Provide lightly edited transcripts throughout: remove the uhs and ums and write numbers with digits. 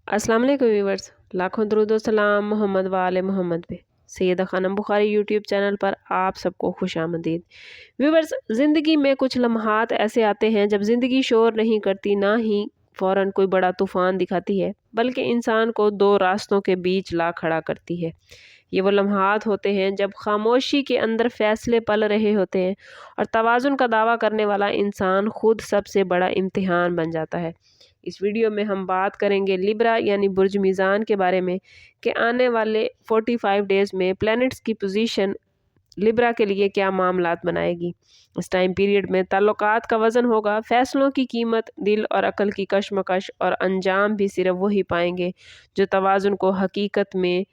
अस्सलाम वालेकुम व्यूवर्स, लाखों दरूद व सलाम मोहम्मद वाले मोहम्मद पे। सैयदा खानम बुखारी यूट्यूब चैनल पर आप सबको खुशामदीद। व्यूवर्स, ज़िंदगी में कुछ लम्हात ऐसे आते हैं जब ज़िंदगी शोर नहीं करती, ना ही फ़ौरन कोई बड़ा तूफ़ान दिखाती है, बल्कि इंसान को दो रास्तों के बीच ला खड़ा करती है। ये वो लम्हात होते हैं जब खामोशी के अंदर फ़ैसले पल रहे होते हैं और तवाज़ुन का दावा करने वाला इंसान खुद सबसे बड़ा इम्तिहान बन जाता है। इस वीडियो में हम बात करेंगे लिब्रा यानी बुर्ज मीज़ान के बारे में कि आने वाले 45 डेज़ में प्लैनेट्स की पोजीशन लिब्रा के लिए क्या मामलात बनाएगी। इस टाइम पीरियड में ताल्लुकात का वज़न होगा, फ़ैसलों की कीमत, दिल और अकल की कशमकश और अंजाम भी सिर्फ वही पाएंगे जो तवाज़ुन को हकीकत में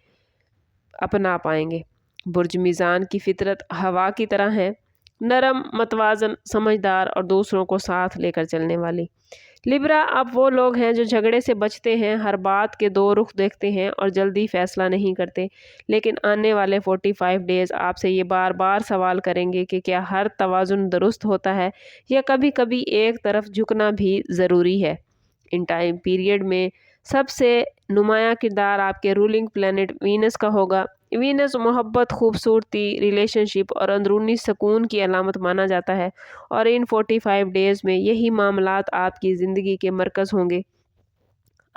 अपना पाएंगे। बुर्ज मीज़ान की फितरत हवा की तरह है, नरम, मतवाज़न, समझदार और दूसरों को साथ लेकर चलने वाली। लिब्रा अब वो लोग हैं जो झगड़े से बचते हैं, हर बात के दो रुख देखते हैं और जल्दी फैसला नहीं करते। लेकिन आने वाले 45 डेज़ आपसे ये बार बार सवाल करेंगे कि क्या हर तवाज़ुन दुरुस्त होता है या कभी कभी एक तरफ झुकना भी ज़रूरी है। इन टाइम पीरियड में सबसे नुमाया किरदार आपके रूलिंग प्लैनेट वीनस का होगा। वीनस मोहब्बत, खूबसूरती, रिलेशनशिप और अंदरूनी सुकून की अलामत माना जाता है और इन 45 डेज़ में यही मामलात आपकी ज़िंदगी के मरकज़ होंगे।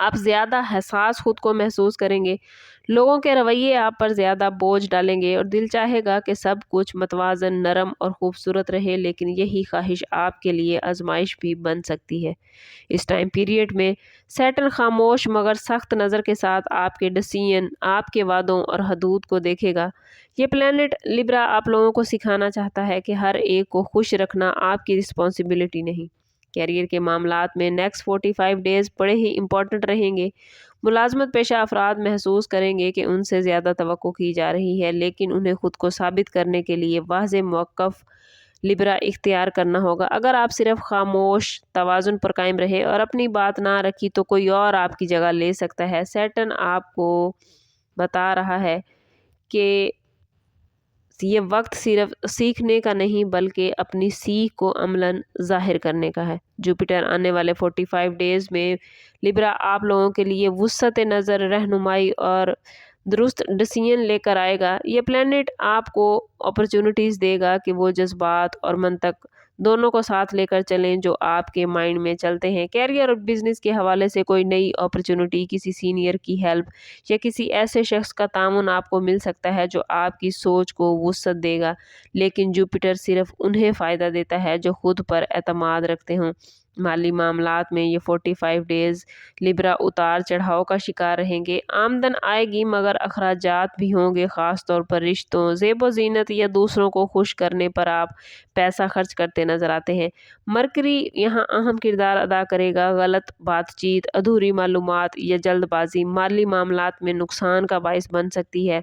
आप ज़्यादा हसास खुद को महसूस करेंगे, लोगों के रवैये आप पर ज़्यादा बोझ डालेंगे और दिल चाहेगा कि सब कुछ मतवाज़न, नरम और खूबसूरत रहे, लेकिन यही ख्वाहिश आपके लिए आजमाइश भी बन सकती है। इस टाइम पीरियड में सैटर्न खामोश मगर सख्त नज़र के साथ आपके डिसीजन, आपके वादों और हदूद को देखेगा। ये प्लैनेट लिब्रा आप लोगों को सिखाना चाहता है कि हर एक को खुश रखना आपकी रिस्पॉन्सिबिलिटी नहीं। कैरियर के मामलात में नेक्स्ट 45 डेज़ बड़े ही इम्पोर्टेंट रहेंगे। मुलाजमत पेशा अफराद महसूस करेंगे कि उनसे ज़्यादा तवक्को की जा रही है, लेकिन उन्हें खुद को साबित करने के लिए वाज़ेह मौक़िफ़ लिब्रा इख्तियार करना होगा। अगर आप सिर्फ खामोश तवाज़ुन पर कायम रहे और अपनी बात ना रखी तो कोई और आपकी जगह ले सकता है। सैटर्न आपको बता रहा है कि ये वक्त सिर्फ सीखने का नहीं बल्कि अपनी सीख को अमलन ज़ाहिर करने का है। जुपिटर आने वाले 45 डेज़ में लिब्रा आप लोगों के लिए वुसअत नज़र, रहनुमाई और दुरुस्त डिसीजन लेकर आएगा। ये प्लैनेट आपको अपॉर्चुनिटीज़ देगा कि वो जज्बात और मंतक दोनों को साथ लेकर चलें जो आपके माइंड में चलते हैं। कैरियर और बिजनेस के हवाले से कोई नई अपॉर्चुनिटी, किसी सीनियर की हेल्प या किसी ऐसे शख्स का तामुन आपको मिल सकता है जो आपकी सोच को वुसअत देगा। लेकिन जुपिटर सिर्फ उन्हें फ़ायदा देता है जो खुद पर एतमाद रखते हों। माली मामलात में ये 45 डेज़ लिब्रा उतार चढ़ाव का शिकार रहेंगे। आमदन आएगी मगर अखराजात भी होंगे, ख़ास तौर पर रिश्तों, ज़ेबो ज़ीनत या दूसरों को खुश करने पर आप पैसा खर्च करते नज़र आते हैं। मरकरी यहाँ अहम किरदार अदा करेगा। गलत बातचीत, अधूरी मालूमात या जल्दबाजी माली मामलात में नुकसान का बाइस बन सकती है।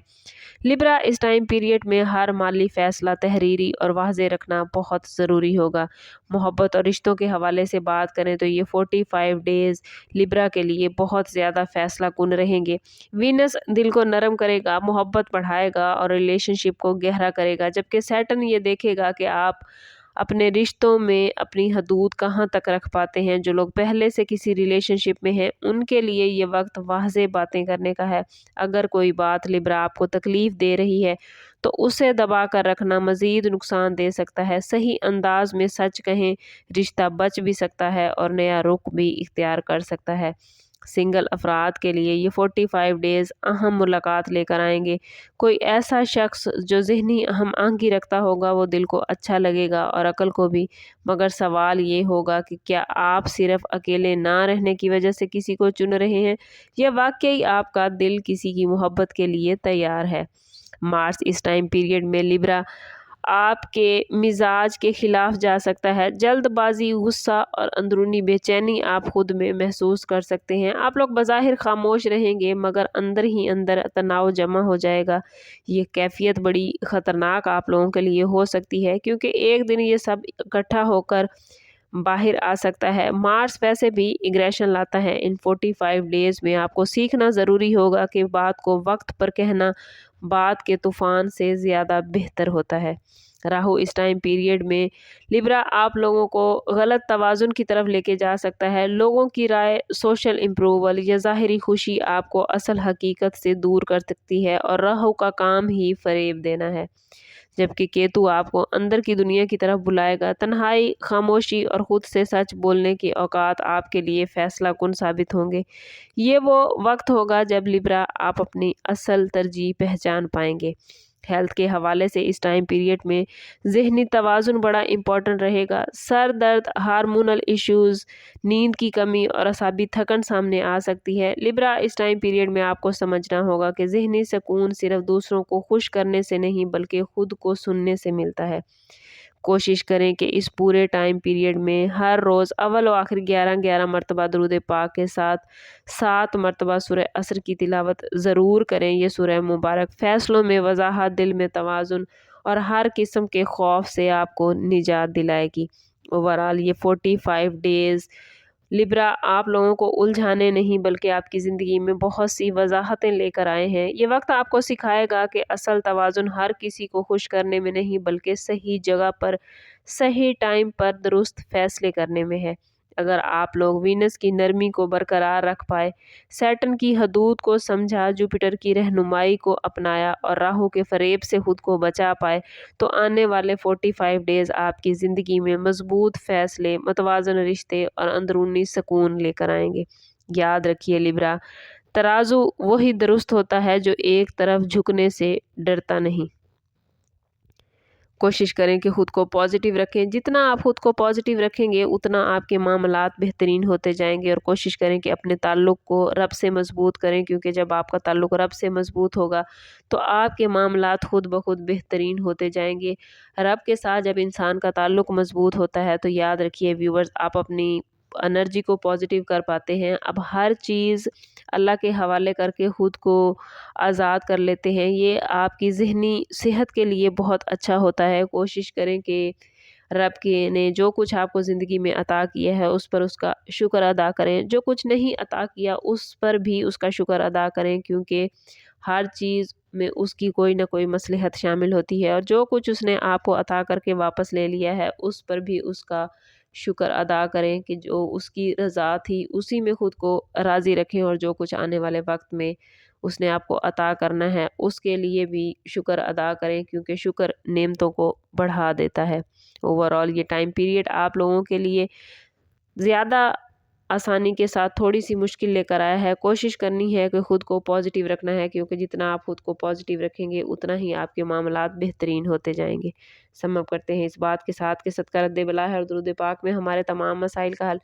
लिब्रा इस टाइम पीरियड में हर माली फ़ैसला तहरीरी और वाज़ेह रखना बहुत ज़रूरी होगा। मोहब्बत और रिश्तों के हवाले से बात करें तो ये 45 डेज़ लिब्रा के लिए बहुत ज़्यादा फ़ैसला कुन रहेंगे। वीनस दिल को नरम करेगा, मोहब्बत बढ़ाएगा और रिलेशनशिप को गहरा करेगा, जबकि सैटर्न ये देखेगा कि आप अपने रिश्तों में अपनी हदूद कहाँ तक रख पाते हैं। जो लोग पहले से किसी रिलेशनशिप में हैं उनके लिए ये वक्त वाज़ेह बातें करने का है। अगर कोई बात लिब्रा आपको तकलीफ़ दे रही है तो उसे दबा कर रखना मज़ीद नुकसान दे सकता है। सही अंदाज में सच कहें, रिश्ता बच भी सकता है और नया रुख भी इख्तियार कर सकता है। सिंगल अफराद के लिए ये 45 डेज़ अहम मुलाकात लेकर आएंगे। कोई ऐसा शख्स जो ज़हनी अहम आंकी रखता होगा, वो दिल को अच्छा लगेगा और अकल को भी। मगर सवाल ये होगा कि क्या आप सिर्फ अकेले ना रहने की वजह से किसी को चुन रहे हैं या वाकई आपका दिल किसी की मोहब्बत के लिए तैयार है। मार्स इस टाइम पीरियड में लिब्रा आपके मिजाज के खिलाफ जा सकता है। जल्दबाजी, गुस्सा और अंदरूनी बेचैनी आप खुद में महसूस कर सकते हैं। आप लोग बज़ाहिर खामोश रहेंगे मगर अंदर ही अंदर तनाव जमा हो जाएगा। ये कैफियत बड़ी ख़तरनाक आप लोगों के लिए हो सकती है क्योंकि एक दिन ये सब इकट्ठा होकर बाहर आ सकता है। मार्स वैसे भी एग्रेशन लाता है। इन 45 डेज़ में आपको सीखना ज़रूरी होगा कि बात को वक्त पर कहना बात के तूफ़ान से ज़्यादा बेहतर होता है। राहु इस टाइम पीरियड में लिब्रा आप लोगों को गलत तवाज़ुन की तरफ लेके जा सकता है। लोगों की राय, सोशल इम्प्रूवल या ज़ाहिरी खुशी आपको असल हकीकत से दूर कर सकती है और राहु का काम ही फ़रेब देना है, जबकि केतु आपको अंदर की दुनिया की तरफ बुलाएगा। तन्हाई, खामोशी और खुद से सच बोलने की औकात आपके लिए फैसला कुन साबित होंगे। ये वो वक्त होगा जब लिब्रा आप अपनी असल तरजीह पहचान पाएंगे। हेल्थ के हवाले से इस टाइम पीरियड में ज़हनी तवाज़ुन बड़ा इम्पॉर्टेंट रहेगा। सर दर्द, हार्मोनल इश्यूज़, नींद की कमी और असाबी थकन सामने आ सकती है। लिब्रा इस टाइम पीरियड में आपको समझना होगा कि ज़हनी सुकून सिर्फ दूसरों को खुश करने से नहीं बल्कि खुद को सुनने से मिलता है। कोशिश करें कि इस पूरे टाइम पीरियड में हर रोज़ अव्वल व आखिर 11-11 मरतबा दुरूद पाक के साथ 7 मरतबा सूरह असर की तिलावत ज़रूर करें। ये सूरह मुबारक फ़ैसलों में वज़ाहत, दिल में तवाज़ुन और हर किस्म के खौफ से आपको निजात दिलाएगी। ओवरऑल ये 45 डेज़ लिब्रा आप लोगों को उलझाने नहीं बल्कि आपकी ज़िंदगी में बहुत सी वज़ाहतें लेकर आए हैं। ये वक्त आपको सिखाएगा कि असल तवाज़ुन हर किसी को खुश करने में नहीं बल्कि सही जगह पर सही टाइम पर दुरुस्त फ़ैसले करने में है। अगर आप लोग वीनस की नरमी को बरकरार रख पाए, सैटर्न की हदूद को समझा, जुपिटर की रहनुमाई को अपनाया और राहु के फ़रेब से खुद को बचा पाए, तो आने वाले 45 डेज़ आपकी ज़िंदगी में मजबूत फ़ैसले, मतवाज़न रिश्ते और अंदरूनी सुकून लेकर आएंगे। याद रखिए लिब्रा, तराजू वही दुरुस्त होता है जो एक तरफ झुकने से डरता नहीं। कोशिश करें कि ख़ुद को पॉजिटिव रखें। जितना आप ख़ुद को पॉजिटिव रखेंगे उतना आपके मामलात बेहतरीन होते जाएंगे। और कोशिश करें कि अपने ताल्लुक़ को रब से मज़बूत करें, क्योंकि जब आपका ताल्लुक़ रब से मज़बूत होगा तो आपके मामलात ख़ुद ब खुद बेहतरीन होते जाएंगे। रब के साथ जब इंसान का ताल्लुक़ मज़बूत होता है तो याद रखिए व्यूवर्स, आप अपनी एनर्जी को पॉजिटिव कर पाते हैं। अब हर चीज़ अल्लाह के हवाले करके ख़ुद को आज़ाद कर लेते हैं। ये आपकी ज़हनी सेहत के लिए बहुत अच्छा होता है। कोशिश करें कि रब के ने जो कुछ आपको ज़िंदगी में अता किया है उस पर उसका शुक्र अदा करें। जो कुछ नहीं अता किया उस पर भी उसका शुक्र अदा करें, क्योंकि हर चीज़ में उसकी कोई ना कोई मसलहत शामिल होती है। और जो कुछ उसने आपको अता करके वापस ले लिया है उस पर भी उसका शुक्र अदा करें कि जो उसकी रज़ा थी उसी में ख़ुद को राज़ी रखें। और जो कुछ आने वाले वक्त में उसने आपको अता करना है उसके लिए भी शुक्र अदा करें, क्योंकि शुक्र नेमतों को बढ़ा देता है। ओवरऑल ये टाइम पीरियड आप लोगों के लिए ज़्यादा आसानी के साथ थोड़ी सी मुश्किल लेकर आया है। कोशिश करनी है कि ख़ुद को पॉजिटिव रखना है, क्योंकि जितना आप ख़ुद को पॉजिटिव रखेंगे उतना ही आपके मामलात बेहतरीन होते जाएंगे। सम करते हैं इस बात के साथ कि सदका रद्द बला है और दुरूद पाक में हमारे तमाम मसाइल का हल।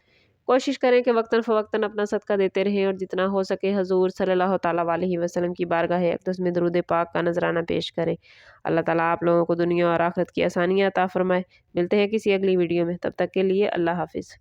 कोशिश करें कि वक्तन फ़वक्तन अपना सदका देते रहें और जितना हो सके हजूर सल्लल्लाहु ताला अलैहि वसल्लम की बारगाह अक़दस में दुरूद पाक का नजराना पेश करें। अल्लाह ताला आप लोगों को दुनिया और आखिरत की आसानियाँ अता फरमाए। मिलते हैं किसी अगली वीडियो में, तब तक के लिए अल्लाह हाफिज़।